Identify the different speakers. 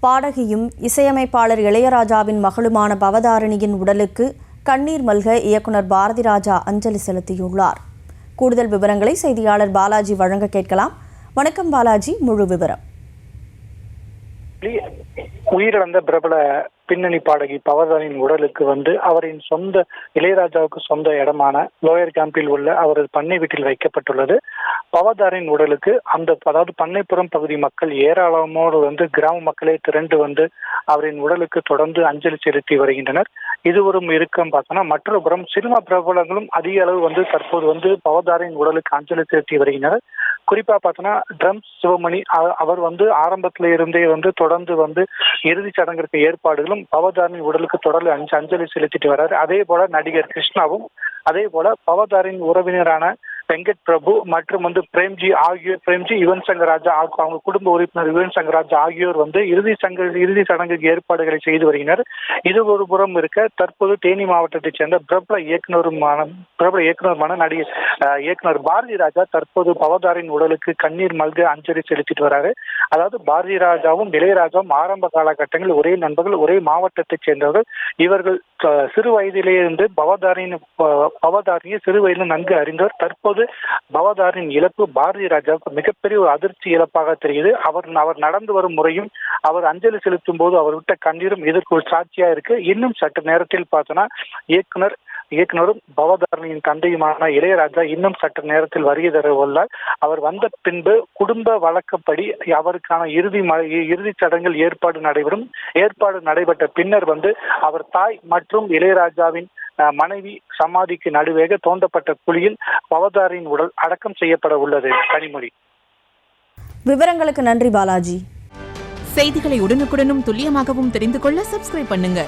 Speaker 1: பாடகியும் இசையமைப்பாளர் இளையராஜாவின் மகளுமான பவதாரணியின் உடலுக்கு கண்ணீர் மல்க இயக்குனர் பாரதி ராஜா அஞ்சலி செலுத்தியுள்ளார். கூடுதல் விவரங்களை செய்தியாளர் பாலாஜி வழங்க கேட்கலாம். வணக்கம் பாலாஜி, முழு விவரம்.
Speaker 2: உயிரிழந்த பிரபல பின்னணி பாடகி பவதாரணியின் உடலுக்கு அவரின் சொந்த இளையராஜாவுக்கு சொந்த இடமான லோயர் கேம்பில் உள்ள அவரது பண்ணை வீட்டில் வைக்கப்பட்டுள்ளது. பவதாரணியின் உடலுக்கு அதாவது பண்ணைப்புறம் பகுதி மக்கள் ஏராளமோடு கிராம மக்களே திரண்டு அவரின் உடலுக்கு தொடர்ந்து அஞ்சலி செலுத்தி வருகின்றனர். இது ஒரு இருக்கம் பார்த்தோன்னா, மற்றொரு புறம் சினிமா பிரபலங்களும் அதிக அளவு தற்போது பவதாரணியின் உடலுக்கு அஞ்சலி செலுத்தி வருகின்றனர். குறிப்பா பார்த்தோன்னா, ட்ரம்ஸ் சிவமணி அவர் ஆரம்பத்தில இருந்தே தொடர்ந்து இறுதிச் சடங்கிற்கு ஏற்பாடுகளும் பவதாரணி உடலுக்கு தொடர்ந்து அஞ்சலி செலுத்திட்டு வர்றாரு. அதே போல நடிகர் கிருஷ்ணாவும், அதே போல பவதாரின் உறவினரான வெங்கட் பிரபு மற்றும் பிரேம்ஜி யுவன் சங்கர் ராஜா அவங்க குடும்ப உறுப்பினர் யுவன் சங்கர் ராஜா ஆகியோர் இறுதி சடங்குக்கு ஏற்பாடுகளை செய்து வருகின்றனர். இது ஒரு புறம் இருக்க, தற்போது தேனி மாவட்டத்தைச் சேர்ந்த பிரபல இயக்குனருமான நடிகர் இயக்குனர் பாரதி ராஜா தற்போது பவதாரின் உடலுக்கு கண்ணீர் மல்க அஞ்சலி செலுத்திட்டு வராரு. அதாவது பாரதி ராஜாவும் இளையராஜாவும் ஆரம்ப காலகட்டங்களில் ஒரே நண்பர்கள், ஒரே மாவட்டத்தைச் சேர்ந்தவர்கள். இவர்கள் சிறு வயதிலேயே பவதாரணியை சிறு வயதில் நன்கு அறிந்தவர். தற்போது பவதாரின் இழப்பு பாரதி ராஜாவுக்கு மிகப்பெரிய ஒரு அதிர்ச்சி இழப்பாக தெரியுது. அவர் நடந்து வரும் முறையும், அவர் அஞ்சலி செலுத்தும் போது அவர் விட்ட கண்ணீரும் இதற்கு ஒரு சாட்சியா இருக்கு. இன்னும் சற்று நேரத்தில் பார்த்தோன்னா இயக்குனரும் பவதாரணியின் தந்தையுமான இளையராஜா இன்னும் சற்று நேரத்தில் வருகை தர உள்ளார். அவர் வந்த பின்பு குடும்ப வழக்கப்படி அவருக்கான இறுதி சடங்கில் ஏற்பாடு நடைபெற்ற பின்னர் அவர் தாய் மற்றும் இளையராஜாவின் மனைவி சமாதிக்கு நடுவேக தோண்டப்பட்ட குழியில் பவதாரின் உடல் அடக்கம் செய்யப்பட உள்ளது. கனிமொழி,
Speaker 1: விவரங்களுக்கு நன்றி பாலாஜி.
Speaker 3: செய்திகளை உடனுக்குடனும் துல்லியமாகவும் தெரிந்து கொள்ள சப்ஸ்கிரைப் பண்ணுங்க.